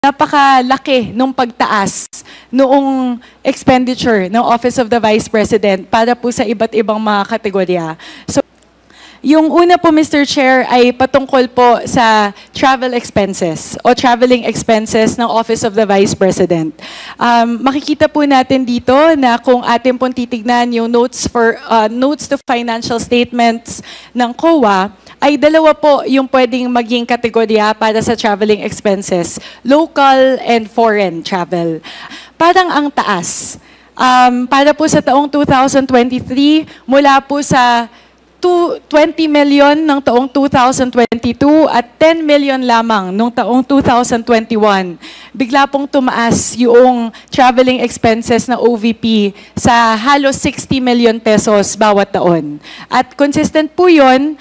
napakalaki nung pagtaas noong expenditure ng Office of the Vice President para po sa iba't ibang mga kategorya. So, yung una po, Mr. Chair, ay patungkol po sa travel expenses o traveling expenses ng Office of the Vice President. Makikita po natin dito na kung atin pong titignan yung notes to financial statements ng COA, ay dalawa po yung pwedeng maging kategorya para sa traveling expenses, local and foreign travel. Parang ang taas. Para po sa taong 2023, mula po sa 20 million ng taong 2022 at 10 million lamang noong taong 2021. Bigla pong tumaas yung traveling expenses ng OVP sa halos 60 million pesos bawat taon. At consistent po yun,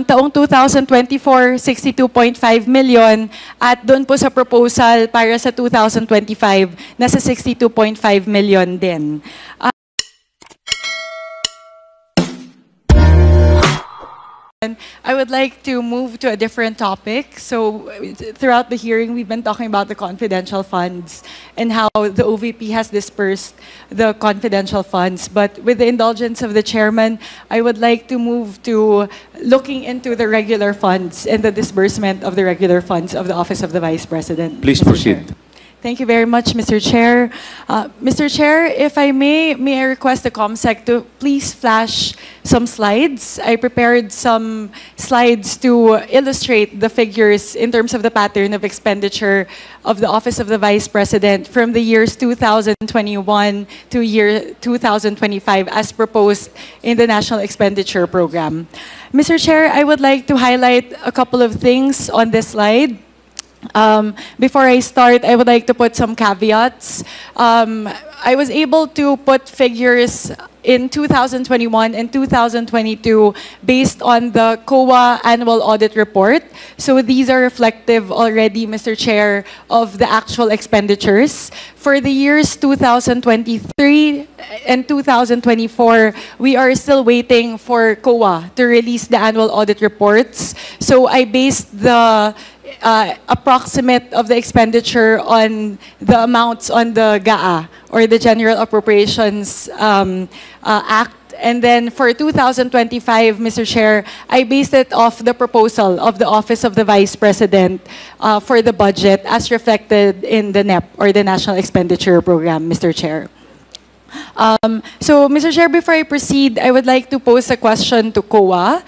taong 2024, 62.5 million at doon po sa proposal para sa 2025, nasa 62.5 million din. I would like to move to a different topic. So throughout the hearing, we've been talking about the confidential funds and how the OVP has dispersed the confidential funds. But with the indulgence of the chairman, I would like to move to looking into the regular funds and the disbursement of the regular funds of the Office of the Vice President. Please proceed. Thank you very much, Mr. Chair. Mr. Chair, if I may I request the COMSEC to please flash some slides. I prepared some slides to illustrate the figures in terms of the pattern of expenditure of the Office of the Vice President from the years 2021 to year 2025 as proposed in the National Expenditure Program. Mr. Chair, I would like to highlight a couple of things on this slide. Before I start, I would like to put some caveats. I was able to put figures in 2021 and 2022 based on the COA annual audit report. So these are reflective already, Mr. Chair, of the actual expenditures. For the years 2023 and 2024, we are still waiting for COA to release the annual audit reports. So I based the approximate of the expenditure on the amounts on the GAA, or the General Appropriations Act. And then for 2025, Mr. Chair, I based it off the proposal of the Office of the Vice President for the budget as reflected in the NEP, or the National Expenditure Program, Mr. Chair. So, Mr. Chair, before I proceed, I would like to pose a question to COA.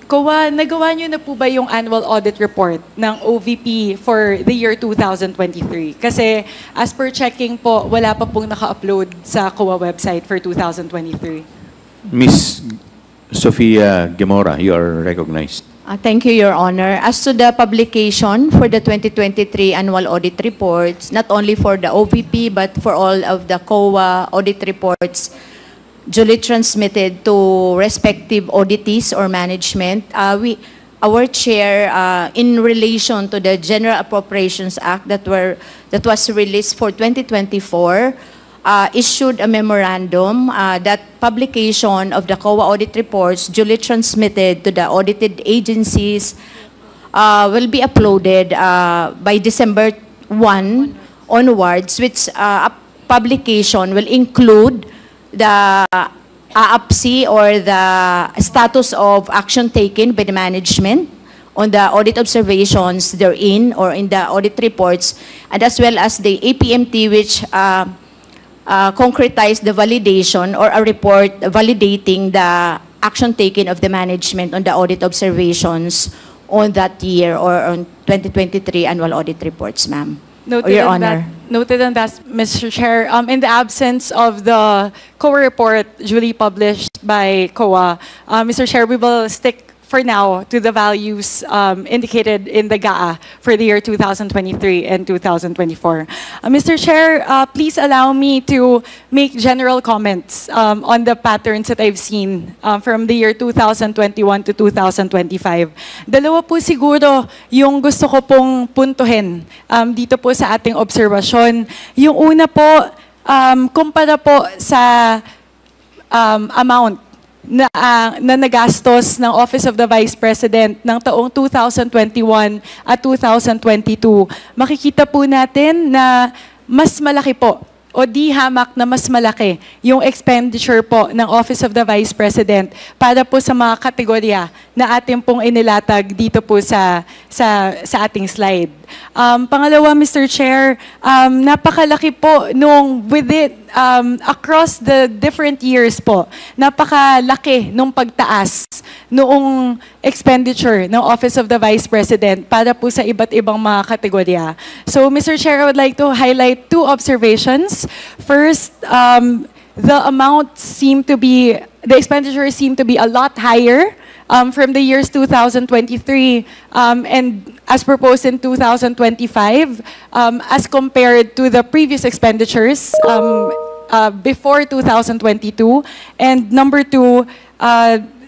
COA, nagawa niyo na po ba yung annual audit report ng OVP for the year 2023? Kasi as per checking po, wala pa pong naka-upload sa COA website for 2023. Ms. Sofia Gemora, you are recognized. Thank you, Your Honor. As to the publication for the 2023 annual audit reports, not only for the OVP but for all of the COA audit reports, duly transmitted to respective auditees or management. Our chair, in relation to the General Appropriations Act that was released for 2024, issued a memorandum that publication of the COA audit reports duly transmitted to the audited agencies will be uploaded by December 1 onwards, which publication will include the AAPC, or the status of action taken by the management on the audit observations therein or in the audit reports, and as well as the APMT, which concretize the validation or a report validating the action taken of the management on the audit observations on that year or on 2023 annual audit reports, ma'am. Noted on that, Mr. Chair. In the absence of the COA report duly published by COA, Mr. Chair, we will stick for now to the values indicated in the GAA for the year 2023 and 2024. Mr. Chair, please allow me to make general comments on the patterns that I've seen from the year 2021 to 2025. Dalawa po siguro yung gusto ko pong puntuhin dito po sa ating obserbasyon. Yung una po, kumpara po sa amount na nagastos ng Office of the Vice President ng taong 2021 at 2022, makikita po natin na mas malaki po o di hamak na mas malaki yung expenditure po ng Office of the Vice President para po sa mga kategorya na ating pong inilatag dito po sa ating slide. Pangalawa, Mr. Chair, napakalaki po nung across the different years po, napakalaki nung pagtaas noong expenditure ng Office of the Vice President para po sa iba't ibang mga kategorya. So, Mr. Chair, I would like to highlight two observations. First, the expenditures seem to be a lot higher from the years 2023 and as proposed in 2025 as compared to the previous expenditures before 2022. And number two,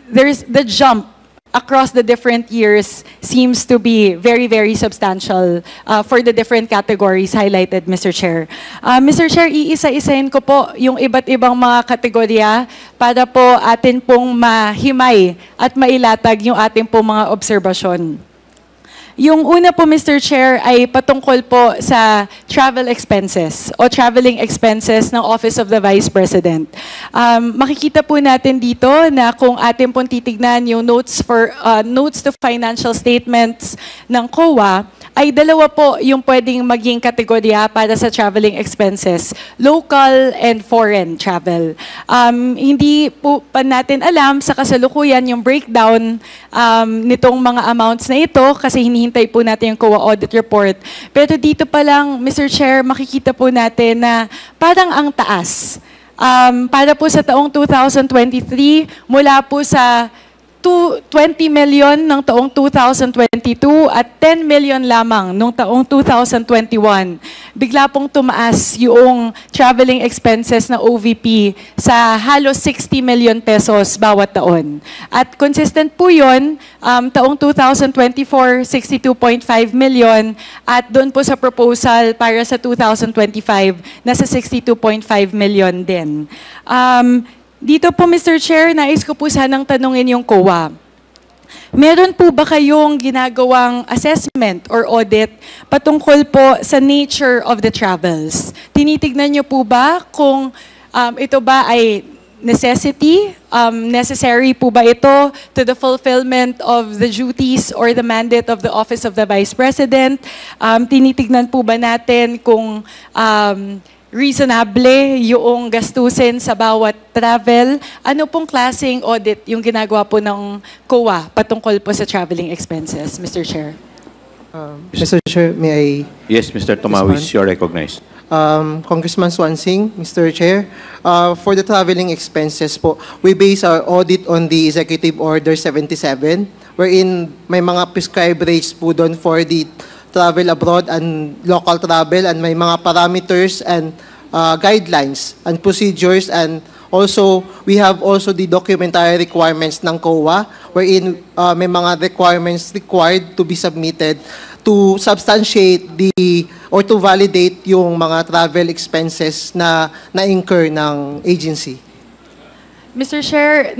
there's the jump across the different years seems to be very, very substantial for the different categories highlighted, Mr. Chair. Mr. Chair, iisa-isahin ko po yung iba't ibang mga kategorya para po atin pong mahimay at mailatag yung ating pong mga obserbasyon. Yung una po, Mr. Chair, ay patungkol po sa travel expenses o traveling expenses ng Office of the Vice President. Makikita po natin dito na kung atin pong titignan yung notes to financial statements ng COA, ay dalawa po yung pwedeng maging kategorya para sa traveling expenses, local and foreign travel. Hindi po pa natin alam sa kasalukuyan yung breakdown nitong mga amounts na ito kasi hinihintay po natin yung COA audit report. Pero dito pa lang, Mr. Chair, makikita po natin na parang ang taas. Para po sa taong 2023, mula po sa 20 million ng taong 2022 at 10 million lamang noong taong 2021. Bigla pong tumaas yung traveling expenses na OVP sa halos 60 million pesos bawat taon. At consistent po yun, taong 2024, 62.5 million at doon po sa proposal para sa 2025, nasa 62.5 million din. Dito po, Mr. Chair, nais ko po sanang tanungin yung COA. Meron po ba kayong ginagawang assessment or audit patungkol po sa nature of the travels? Tinitignan niyo po ba kung ito ba ay necessity? Necessary po ba ito to the fulfillment of the duties or the mandate of the Office of the Vice President? Tinitignan po ba natin kung reasonable yung gastusin sa bawat travel? Ano pong klaseng audit yung ginagawa po ng COA patungkol po sa traveling expenses, Mr. Chair? Mr. Chair, may I? Yes, Mr. Tomawis, you're recognized. Congressman Swansing, Mr. Chair, for the traveling expenses po, we base our audit on the Executive Order 77, wherein may mga prescribed rates po doon for the travel abroad and local travel, and may mga parameters and guidelines and procedures, and also we have also the documentary requirements ng COA wherein may mga requirements required to be submitted to substantiate or to validate yung mga travel expenses na na-incur ng agency. Mr. Chair,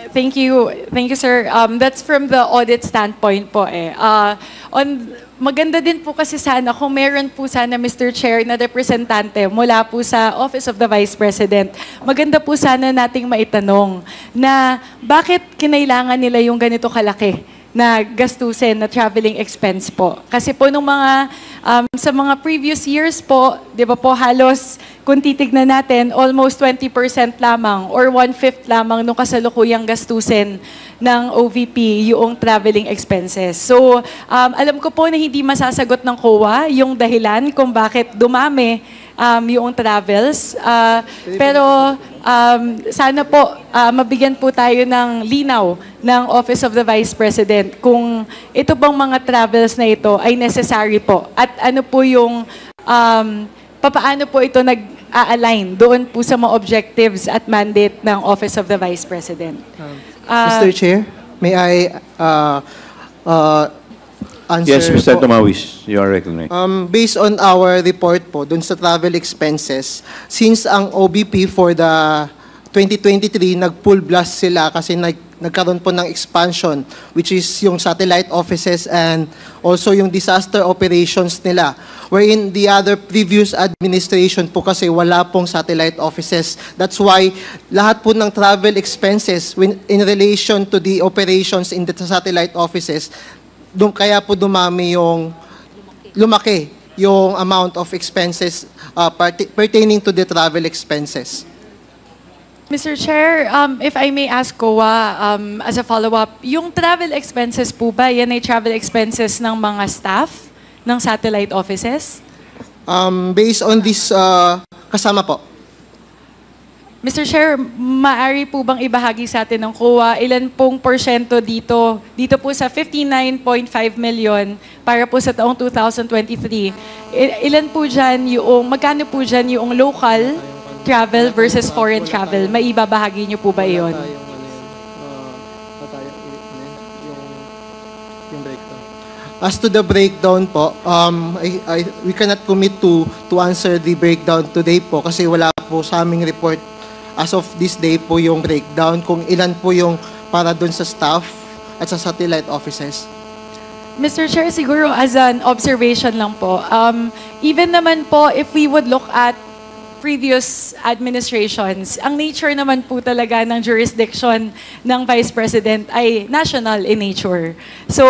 thank you, sir. That's from the audit standpoint po eh. Maganda din po kasi sana kung meron po sana, Mr. Chair, na representante mula po sa Office of the Vice President. Maganda po sana nating maitanong na bakit kinailangan nila yung ganito kalaki na gastusin na traveling expense po. Kasi po nung sa mga previous years po, di ba po halos kung titignan natin, almost 20% lamang or 1/5 lamang nung kasalukuyang gastusin ng OVP yung traveling expenses. So, alam ko po na hindi masasagot ng COA yung dahilan kung bakit dumami yung travels. Pero sana po mabigyan po tayo ng linaw ng Office of the Vice President kung ito bang mga travels na ito ay necessary po at ano po yung papaano po ito nag-a-align doon po sa mga objectives at mandate ng Office of the Vice President. Mr. Chair, may I answer? Yes, Mr. Tomawis, you are recognized. Based on our report po, dun sa travel expenses, since ang OBP for the 2023, nag-full blast sila kasi nagkaroon po ng expansion, which is yung satellite offices and also yung disaster operations nila. Wherein the other previous administration po kasi wala pong satellite offices. That's why lahat po ng travel expenses in relation to the operations in the satellite offices, kaya po lumaki yung amount of expenses pertaining to the travel expenses. Mr. Chair, if I may ask COA, as a follow-up, yung travel expenses po ba, yan ay travel expenses ng mga staff ng satellite offices? Based on this, kasama po. Mr. Chair, maaari po bang ibahagi sa atin ng COA, ilan pong porsyento dito po sa 59.5 million para po sa taong 2023, ilan po dyan magkano po dyan yung local travel versus foreign travel? May ibabahagi niyo po ba iyon? As to the breakdown po, we cannot commit to answer the breakdown today po kasi wala po sa aming report as of this day po yung breakdown kung ilan po yung para doon sa staff at sa satellite offices. Mr. Chair, siguro as an observation lang po, even naman po if we would look at previous administrations, ang nature naman po talaga ng jurisdiction ng Vice President ay national in nature. So,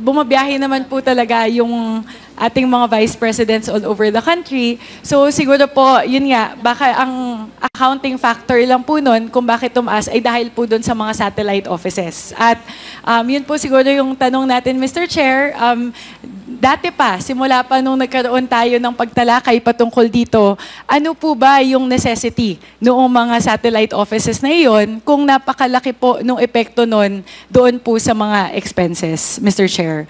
bumabiyahe naman po talaga yung ating mga Vice Presidents all over the country. So, siguro po, yun nga, baka ang accounting factor lang po nun kung bakit tumaas ay dahil po dun sa mga satellite offices. At yun po siguro yung tanong natin, Mr. Chair, dati pa, simula pa nung nagkaroon tayo ng pagtalakay patungkol dito, ano po ba yung necessity noong mga satellite offices na iyon kung napakalaki po nung epekto nun doon po sa mga expenses, Mr. Chair?